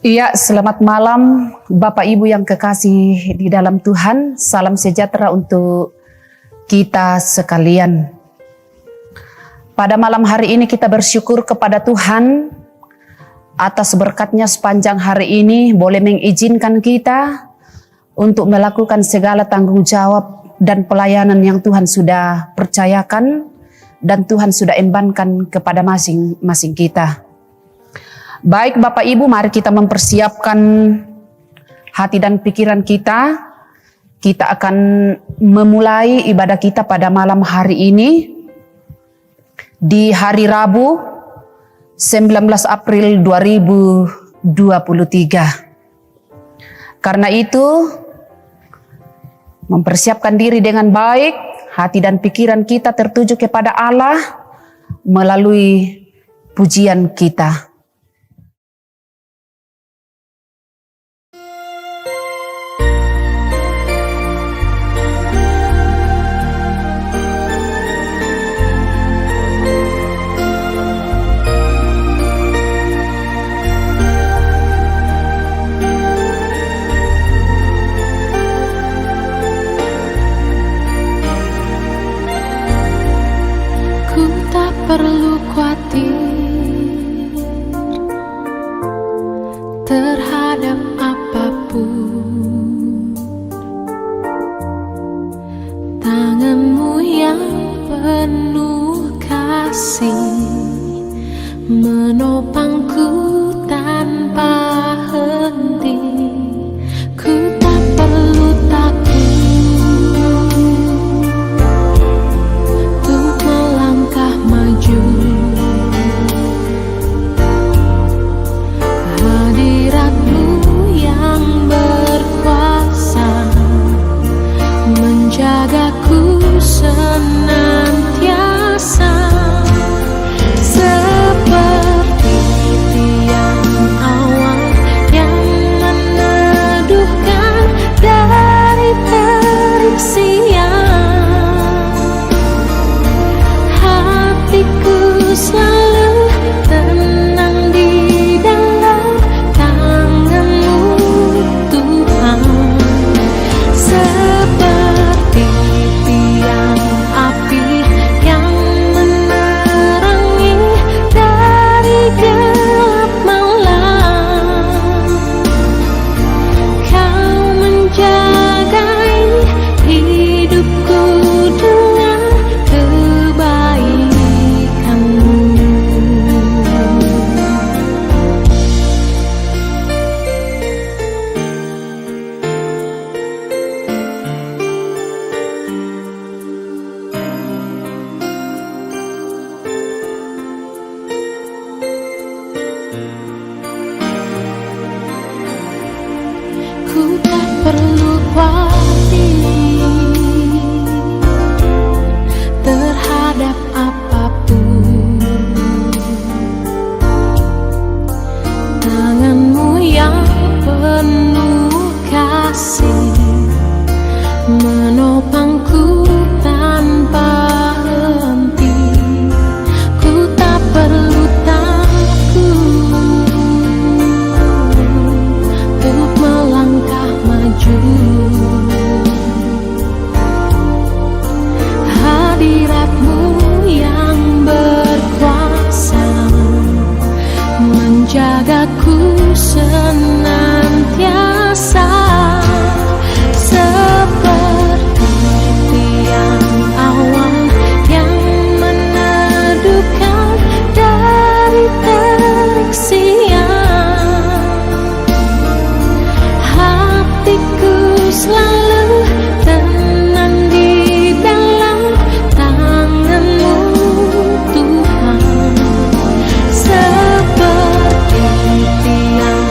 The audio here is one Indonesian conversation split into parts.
Iya, selamat malam Bapak Ibu yang kekasih di dalam Tuhan. Salam sejahtera untuk kita sekalian. Pada malam hari ini kita bersyukur kepada Tuhan atas berkat-Nya sepanjang hari ini boleh mengizinkan kita untuk melakukan segala tanggung jawab dan pelayanan yang Tuhan sudah percayakan dan Tuhan sudah embankan kepada masing-masing kita. Baik Bapak Ibu, mari kita mempersiapkan hati dan pikiran kita. Kita akan memulai ibadah kita pada malam hari ini di hari Rabu 19 April 2023. Karena itu mempersiapkan diri dengan baik, hati dan pikiran kita tertuju kepada Allah melalui pujian kita. Perlu khawatir terhadap apapun. Tangan-Mu yang penuh kasih menopangku tanpa henti. Ku tak perlu takut hadirat-Mu yang berkuasa menjagaku senantiasa, seperti tiang awan yang meneduhkan dari terik siang. Hatiku selalu tenang di dalam tangan-Mu Tuhan, seperti tiang api yang menerangi dari gelap malam. Kau menjagai hidupku dengan kebaikan-Mu. Ku tak perlu khawatir terhadap apapun. Tangan-Mu yang penuh kasih menopangku tanpa henti. Ku tak perlu takut untuk melangkah maju. Hadirat-Mu yang berkuasa menjagaku senantiasa, seperti tiang awan yang meneduhkan dari terik siang. Hatiku selalu tenang di dalam tangan-Mu Tuhan, seperti tiang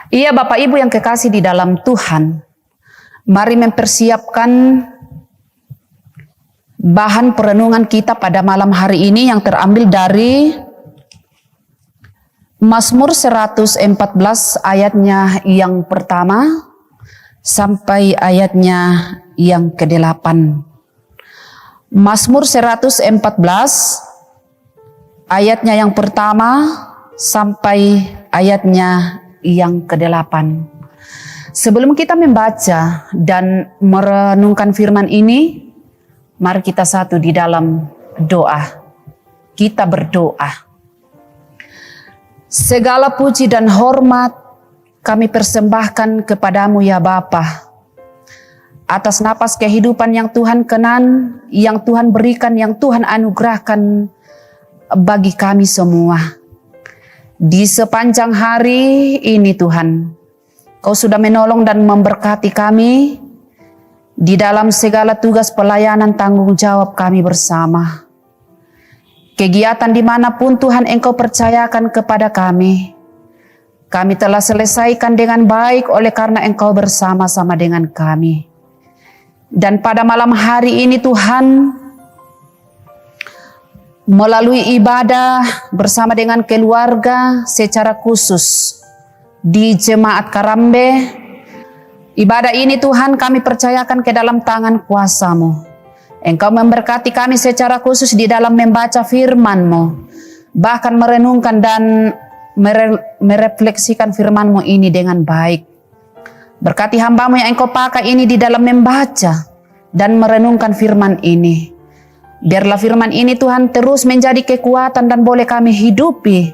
Iya, Bapak Ibu yang kekasih di dalam Tuhan, mari mempersiapkan bahan perenungan kita pada malam hari ini yang terambil dari Mazmur 114 ayatnya yang pertama sampai ayatnya yang ke-8. Mazmur 114 ayatnya yang pertama sampai ayatnya yang ke-8. Sebelum kita membaca dan merenungkan firman ini, mari kita satu di dalam doa. Kita berdoa. Segala puji dan hormat kami persembahkan kepadamu ya Bapa, atas napas kehidupan yang Tuhan kenan, yang Tuhan berikan, yang Tuhan anugerahkan bagi kami semua. Di sepanjang hari ini Tuhan, Kau sudah menolong dan memberkati kami di dalam segala tugas pelayanan tanggung jawab kami bersama. Kegiatan dimanapun Tuhan Engkau percayakan kepada kami telah selesaikan dengan baik oleh karena Engkau bersama-sama dengan kami. Dan pada malam hari ini Tuhan, melalui ibadah bersama dengan keluarga secara khusus di Jemaat Karambe, ibadah ini Tuhan kami percayakan ke dalam tangan kuasa-Mu. Engkau memberkati kami secara khusus di dalam membaca firman-Mu, bahkan merenungkan dan merefleksikan firman-Mu ini dengan baik. Berkati hamba-Mu yang Engkau pakai ini di dalam membaca dan merenungkan firman ini. Biarlah firman ini Tuhan terus menjadi kekuatan dan boleh kami hidupi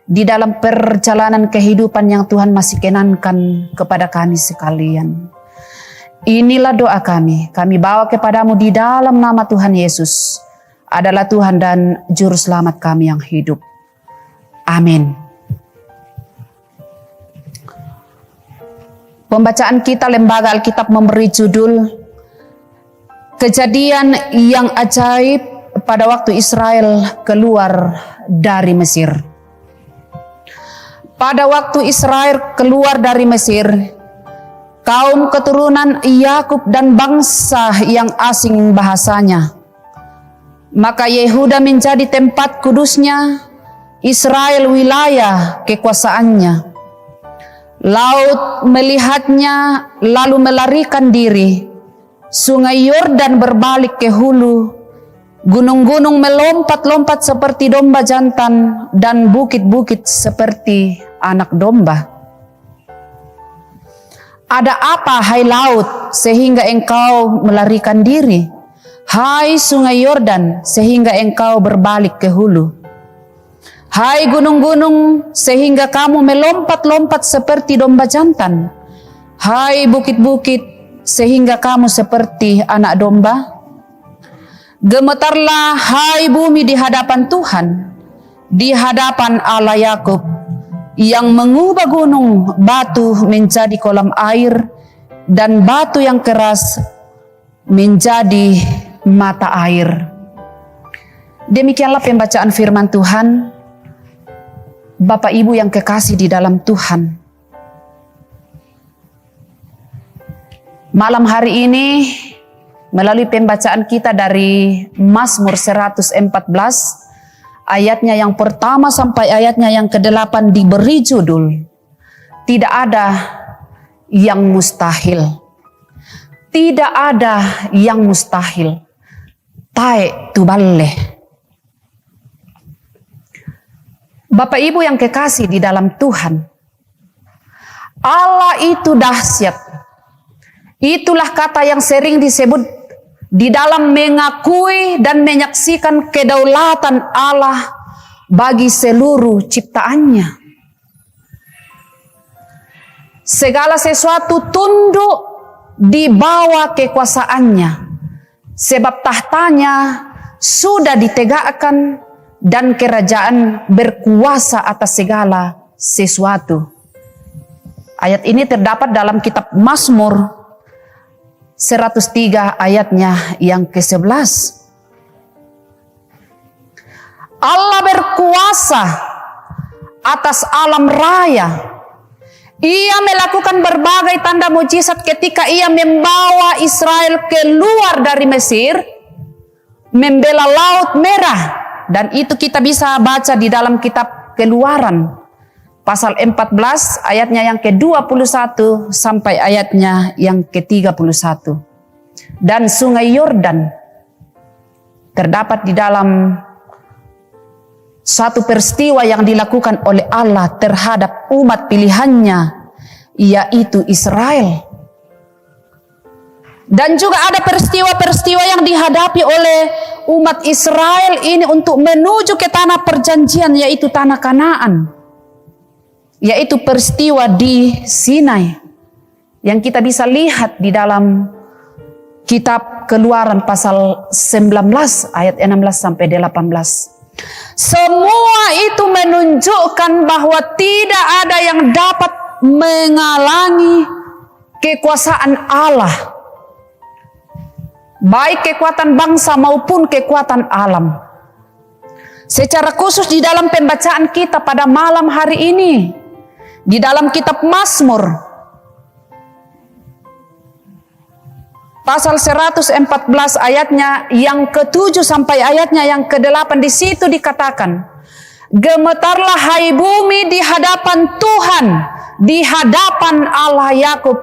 di dalam perjalanan kehidupan yang Tuhan masih kenankan kepada kami sekalian. Inilah doa kami bawa kepadamu di dalam nama Tuhan Yesus, adalah Tuhan dan Juru Selamat kami yang hidup. Amin. Pembacaan kita Lembaga Alkitab memberi judul Kejadian yang ajaib pada waktu Israel keluar dari Mesir. Pada waktu Israel keluar dari Mesir, kaum keturunan Yakub dan bangsa yang asing bahasanya, maka Yehuda menjadi tempat kudusnya, Israel wilayah kekuasaannya. Laut melihatnya lalu melarikan diri. Sungai Yordan berbalik ke hulu, gunung-gunung melompat-lompat seperti domba jantan, dan bukit-bukit seperti anak domba. Ada apa, hai laut, sehingga engkau melarikan diri? Hai sungai Yordan, sehingga engkau berbalik ke hulu? Hai gunung-gunung, sehingga kamu melompat-lompat seperti domba jantan? Hai bukit-bukit, sehingga kamu seperti anak domba? Gemetarlah hai bumi di hadapan Tuhan, di hadapan Allah Yakub, yang mengubah gunung batu menjadi kolam air dan batu yang keras menjadi mata air. Demikianlah pembacaan firman Tuhan. Bapak Ibu yang kekasih di dalam Tuhan, malam hari ini melalui pembacaan kita dari Mazmur 114 ayatnya yang pertama sampai ayatnya yang ke-8 diberi judul Tidak ada yang mustahil. Tidak ada yang mustahil. Tae tuballe. Bapak Ibu yang kekasih di dalam Tuhan, Allah itu dahsyat. Itulah kata yang sering disebut di dalam mengakui dan menyaksikan kedaulatan Allah bagi seluruh ciptaannya. Segala sesuatu tunduk di bawah kekuasaannya, sebab tahtanya sudah ditegakkan dan kerajaan berkuasa atas segala sesuatu. Ayat ini terdapat dalam kitab Mazmur 103 ayatnya yang ke-11. Allah berkuasa atas alam raya. Ia melakukan berbagai tanda mujizat ketika ia membawa Israel keluar dari Mesir, membela Laut Merah. Dan itu kita bisa baca di dalam kitab Keluaran, pasal 14 ayatnya yang ke-21 sampai ayatnya yang ke-31. Dan sungai Yordan terdapat di dalam satu peristiwa yang dilakukan oleh Allah terhadap umat pilihannya, yaitu Israel. Dan juga ada peristiwa-peristiwa yang dihadapi oleh umat Israel ini untuk menuju ke tanah perjanjian, yaitu tanah Kanaan. Yaitu peristiwa di Sinai yang kita bisa lihat di dalam kitab Keluaran pasal 19 ayat 16 sampai 18. Semua itu menunjukkan bahwa tidak ada yang dapat menghalangi kekuasaan Allah, baik kekuatan bangsa maupun kekuatan alam. Secara khusus di dalam pembacaan kita pada malam hari ini, di dalam kitab Mazmur pasal 114 ayatnya yang ke-7 sampai ayatnya yang ke-8, di situ dikatakan, gemetarlah hai bumi di hadapan Tuhan, di hadapan Allah Yakub,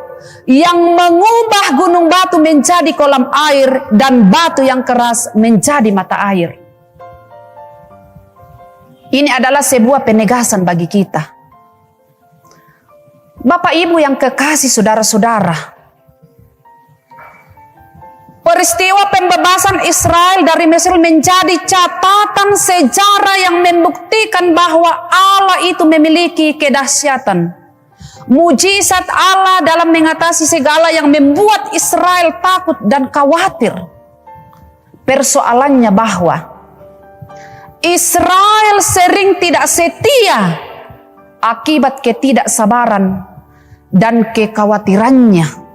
yang mengubah gunung batu menjadi kolam air dan batu yang keras menjadi mata air. Ini adalah sebuah penegasan bagi kita. Bapak Ibu yang kekasih, saudara-saudara, peristiwa pembebasan Israel dari Mesir menjadi catatan sejarah yang membuktikan bahwa Allah itu memiliki kedahsyatan. Mujizat Allah dalam mengatasi segala yang membuat Israel takut dan khawatir. Persoalannya bahwa Israel sering tidak setia akibat ketidaksabaran dan kekhawatirannya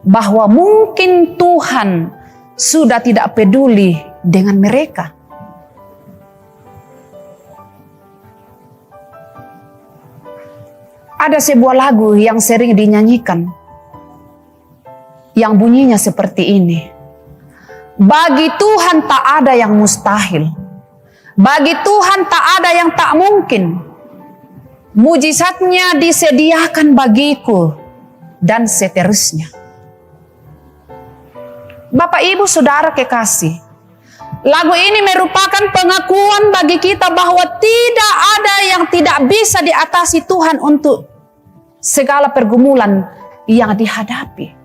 bahwa mungkin Tuhan sudah tidak peduli dengan mereka. Ada sebuah lagu yang sering dinyanyikan yang bunyinya seperti ini. Bagi Tuhan tak ada yang mustahil. Bagi Tuhan tak ada yang tak mungkin. Mujizatnya disediakan bagiku dan seterusnya. Bapak Ibu Saudara kekasih, lagu ini merupakan pengakuan bagi kita bahwa tidak ada yang tidak bisa diatasi Tuhan untuk segala pergumulan yang dihadapi.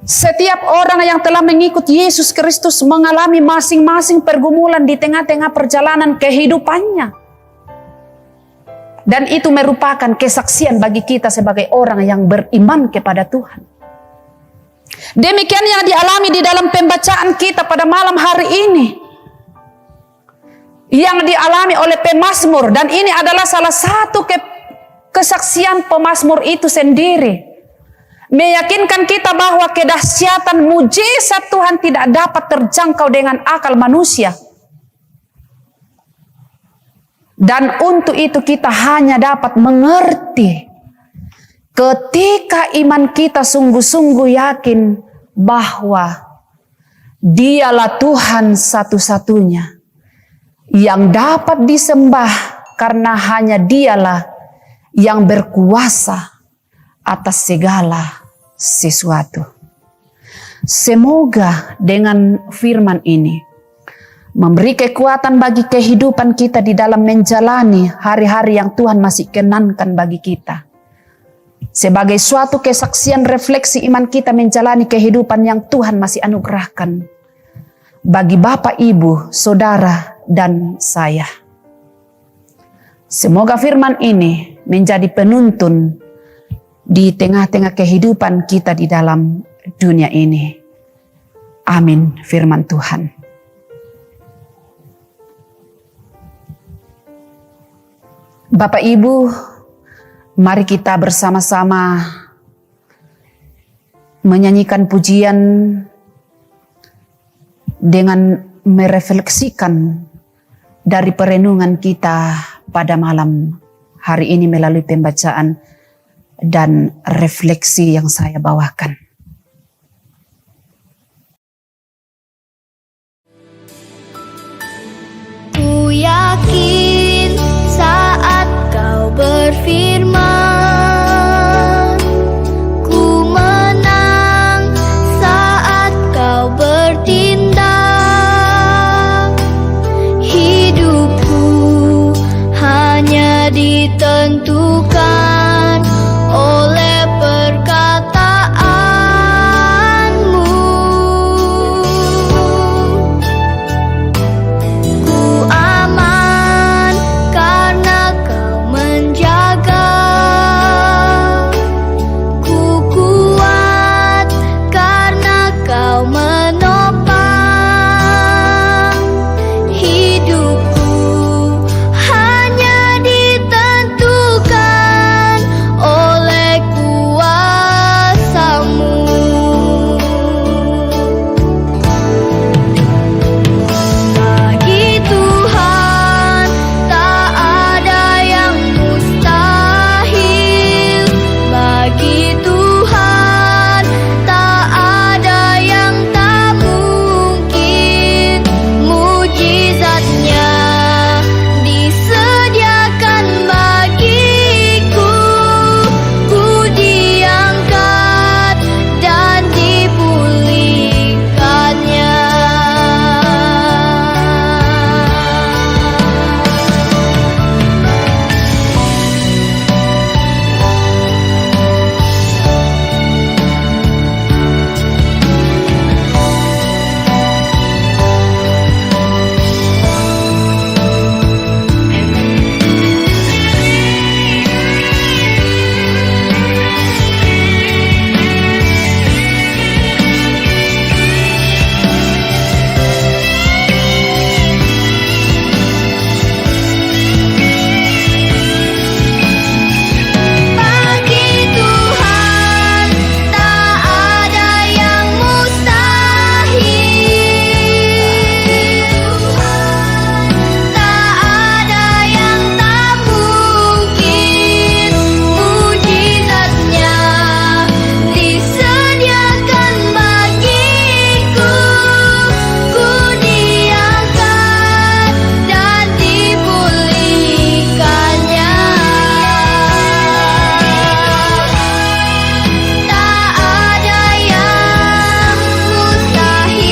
Setiap orang yang telah mengikut Yesus Kristus mengalami masing-masing pergumulan di tengah-tengah perjalanan kehidupannya. Dan itu merupakan kesaksian bagi kita sebagai orang yang beriman kepada Tuhan. Demikian yang dialami di dalam pembacaan kita pada malam hari ini, yang dialami oleh pemazmur. Dan ini adalah salah satu kesaksian pemazmur itu sendiri, meyakinkan kita bahwa kedahsyatan mujizat Tuhan tidak dapat terjangkau dengan akal manusia. Dan untuk itu kita hanya dapat mengerti ketika iman kita sungguh-sungguh yakin bahwa Dialah Tuhan satu-satunya yang dapat disembah, karena hanya Dialah yang berkuasa atas segala sesuatu. Semoga dengan firman ini memberi kekuatan bagi kehidupan kita di dalam menjalani hari-hari yang Tuhan masih kenankan bagi kita. Sebagai suatu kesaksian refleksi iman kita menjalani kehidupan yang Tuhan masih anugerahkan bagi Bapak, Ibu, Saudara, dan saya. Semoga firman ini menjadi penuntun di tengah-tengah kehidupan kita di dalam dunia ini. Amin, firman Tuhan. Bapak Ibu, mari kita bersama-sama menyanyikan pujian dengan merefleksikan dari perenungan kita pada malam hari ini melalui pembacaan dan refleksi yang saya bawakan. Ku yakin saat kau berfirman, ku menang saat kau bertindak. Hidupku hanya ditentukan oleh perkataanmu. Ku aman karena kau menjaga. Ku kuat karena kau menopang. Hidupku hanya ditentukan oleh kuasa-Mu. Bagi Tuhan tak ada yang mustahil. Bagi Tuhan tak ada yang tak mungkin. Mujizatnya disediakan bagiku. Ku diangkat dan dipulihkannya. Bagi Tuhan tak ada yang mustahil. Tak ada yang tak mungkin. Mujizatnya disediakan bagiku. Ku diangkat dan dipulihkannya. Tak ada yang mustahil.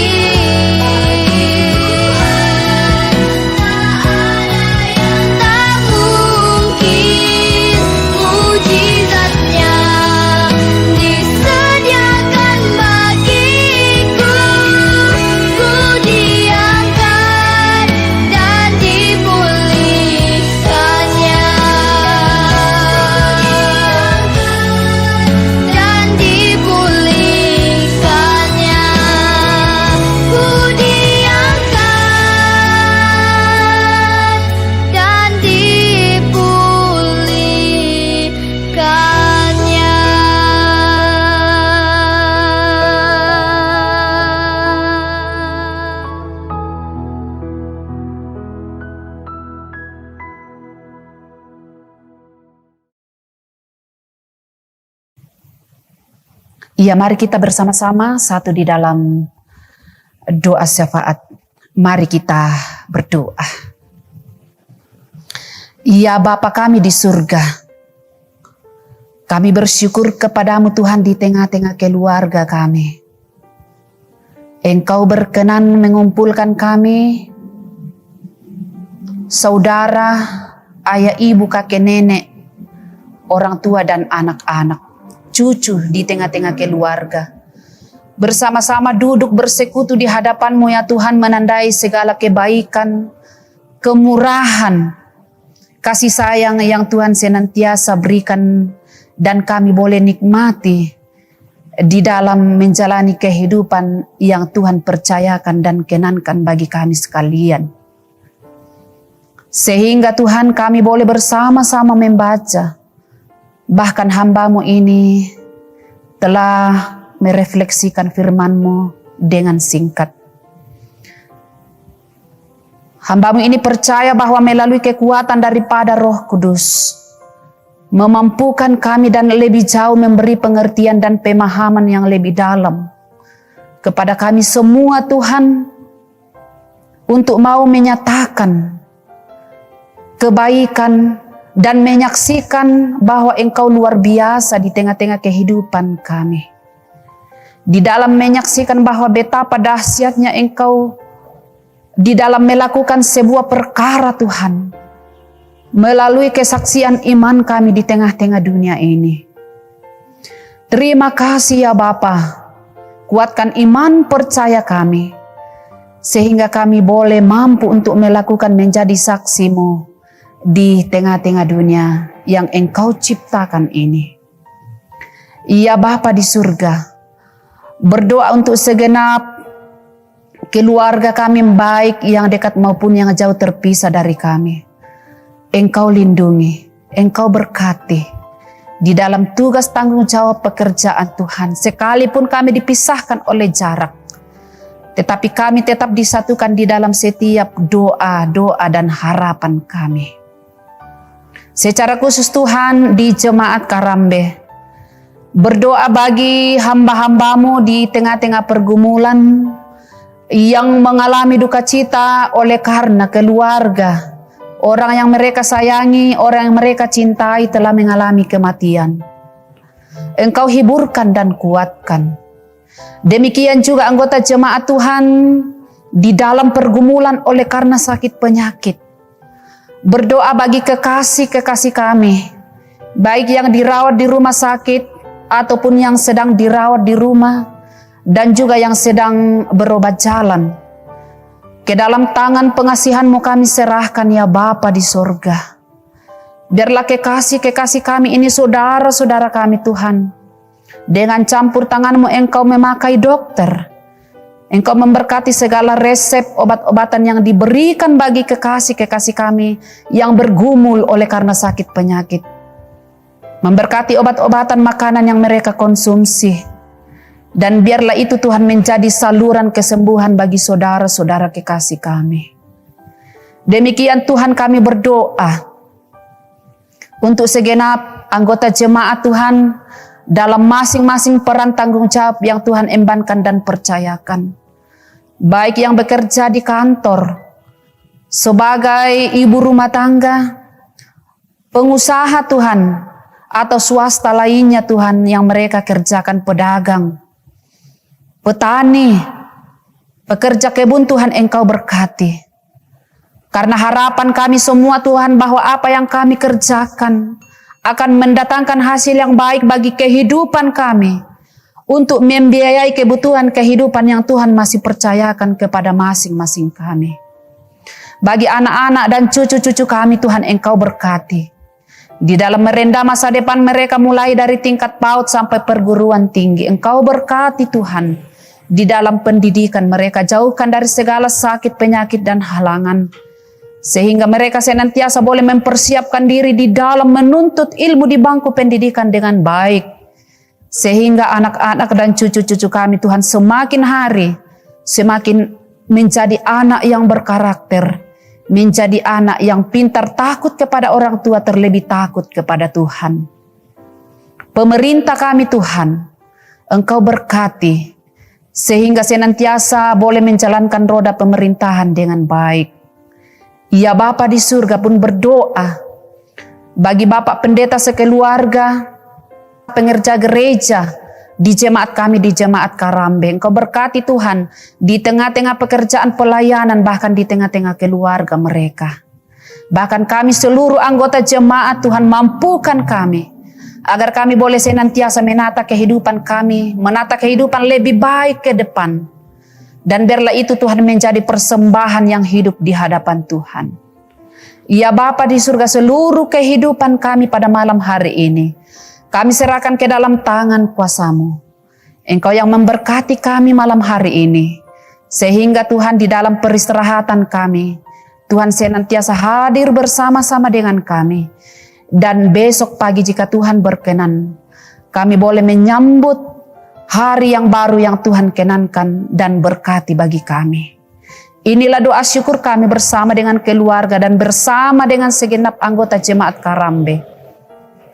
Tak mungkin. Mujizatnya disediakan bagiku. Ku diangkat dan dipulihkannya. Dan dipulihkannya. Ku diangkat dan dipulihkannya. Ya, mari kita bersama-sama satu di dalam doa syafaat. Mari kita berdoa. Ya Bapa kami di surga, kami bersyukur kepadamu Tuhan di tengah-tengah keluarga kami. Engkau berkenan mengumpulkan kami, saudara, ayah, ibu, kakek, nenek, orang tua dan anak-anak, cucu di tengah-tengah keluarga. Bersama-sama duduk bersekutu di hadapan-Mu ya Tuhan, menandai segala kebaikan, kemurahan, kasih sayang yang Tuhan senantiasa berikan dan kami boleh nikmati di dalam menjalani kehidupan yang Tuhan percayakan dan kenankan bagi kami sekalian. Sehingga Tuhan kami boleh bersama-sama membaca. Bahkan hamba-Mu ini telah merefleksikan firman-Mu dengan singkat. Hamba-Mu ini percaya bahwa melalui kekuatan daripada Roh Kudus, memampukan kami dan lebih jauh memberi pengertian dan pemahaman yang lebih dalam kepada kami semua Tuhan, untuk mau menyatakan kebaikan dan menyaksikan bahwa Engkau luar biasa di tengah-tengah kehidupan kami. Di dalam menyaksikan bahwa betapa dahsyatnya Engkau di dalam melakukan sebuah perkara Tuhan, melalui kesaksian iman kami di tengah-tengah dunia ini. Terima kasih ya Bapa, kuatkan iman percaya kami, sehingga kami boleh mampu untuk melakukan menjadi saksi-Mu di tengah-tengah dunia yang Engkau ciptakan ini. Ya Bapa di surga, berdoa untuk segenap keluarga kami, baik yang dekat maupun yang jauh terpisah dari kami. Engkau lindungi, Engkau berkati di dalam tugas tanggung jawab pekerjaan Tuhan. Sekalipun kami dipisahkan oleh jarak, tetapi kami tetap disatukan di dalam setiap doa-doa dan harapan kami. Secara khusus Tuhan, di Jemaat Karambe, berdoa bagi hamba-hamba-Mu di tengah-tengah pergumulan, yang mengalami duka cita oleh karena keluarga, orang yang mereka sayangi, orang yang mereka cintai telah mengalami kematian. Engkau hiburkan dan kuatkan. Demikian juga anggota jemaat Tuhan di dalam pergumulan oleh karena sakit penyakit. Berdoa bagi kekasih-kekasih kami, baik yang dirawat di rumah sakit ataupun yang sedang dirawat di rumah, dan juga yang sedang berobat jalan. Ke dalam tangan pengasihan-Mu kami serahkan ya Bapa di sorga. Biarlah kekasih-kekasih kami ini saudara-saudara kami Tuhan, dengan campur tangan-Mu Engkau memakai dokter. Engkau memberkati segala resep obat-obatan yang diberikan bagi kekasih-kekasih kami yang bergumul oleh karena sakit penyakit. Memberkati obat-obatan makanan yang mereka konsumsi. Dan biarlah itu Tuhan menjadi saluran kesembuhan bagi saudara-saudara kekasih kami. Demikian Tuhan kami berdoa untuk segenap anggota jemaat Tuhan dalam masing-masing peran tanggung jawab yang Tuhan embankan dan percayakan. Baik yang bekerja di kantor, sebagai ibu rumah tangga, pengusaha Tuhan, atau swasta lainnya Tuhan yang mereka kerjakan, pedagang, petani, pekerja kebun Tuhan Engkau berkati. Karena harapan kami semua Tuhan bahwa apa yang kami kerjakan akan mendatangkan hasil yang baik bagi kehidupan kami, untuk membiayai kebutuhan kehidupan yang Tuhan masih percayakan kepada masing-masing kami. Bagi anak-anak dan cucu-cucu kami Tuhan Engkau berkati. Di dalam merenda masa depan mereka mulai dari tingkat PAUD sampai perguruan tinggi, Engkau berkati Tuhan. Di dalam pendidikan mereka, jauhkan dari segala sakit, penyakit dan halangan, sehingga mereka senantiasa boleh mempersiapkan diri di dalam menuntut ilmu di bangku pendidikan dengan baik, sehingga anak-anak dan cucu-cucu kami Tuhan semakin hari semakin menjadi anak yang berkarakter, menjadi anak yang pintar, takut kepada orang tua, terlebih takut kepada Tuhan. Pemerintah kami Tuhan, Engkau berkati, sehingga senantiasa boleh menjalankan roda pemerintahan dengan baik. Ya Bapa di surga pun berdoa bagi Bapak Pendeta sekeluarga, pengerja gereja di jemaat kami, di Jemaat Karambe. Engkau berkati Tuhan di tengah-tengah pekerjaan pelayanan, bahkan di tengah-tengah keluarga mereka. Bahkan kami seluruh anggota jemaat Tuhan, mampukan kami agar kami boleh senantiasa menata kehidupan kami, menata kehidupan lebih baik ke depan. Dan biarlah itu Tuhan menjadi persembahan yang hidup di hadapan Tuhan. Ya Bapa di surga, seluruh kehidupan kami pada malam hari ini kami serahkan ke dalam tangan kuasa-Mu. Engkau yang memberkati kami malam hari ini, sehingga Tuhan di dalam peristirahatan kami, Tuhan senantiasa hadir bersama-sama dengan kami. Dan besok pagi jika Tuhan berkenan, kami boleh menyambut hari yang baru yang Tuhan kenankan dan berkati bagi kami. Inilah doa syukur kami bersama dengan keluarga dan bersama dengan segenap anggota jemaat Karambe.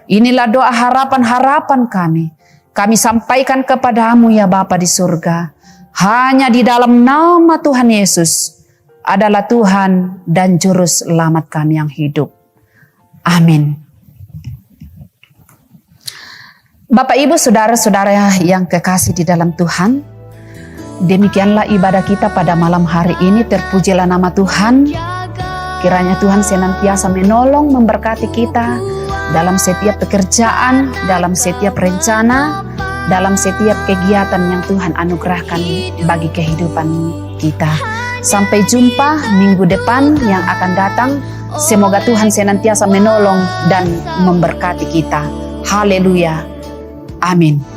Inilah doa harapan-harapan kami. Kami sampaikan kepadamu ya Bapa di surga. Hanya di dalam nama Tuhan Yesus adalah Tuhan dan Juru Selamat kami yang hidup. Amin. Bapak, Ibu, saudara-saudara yang kekasih di dalam Tuhan, demikianlah ibadah kita pada malam hari ini. Terpujilah nama Tuhan. Kiranya Tuhan senantiasa menolong, memberkati kita dalam setiap pekerjaan, dalam setiap rencana, dalam setiap kegiatan yang Tuhan anugerahkan bagi kehidupan kita. Sampai jumpa minggu depan yang akan datang. Semoga Tuhan senantiasa menolong dan memberkati kita. Haleluya. Amin.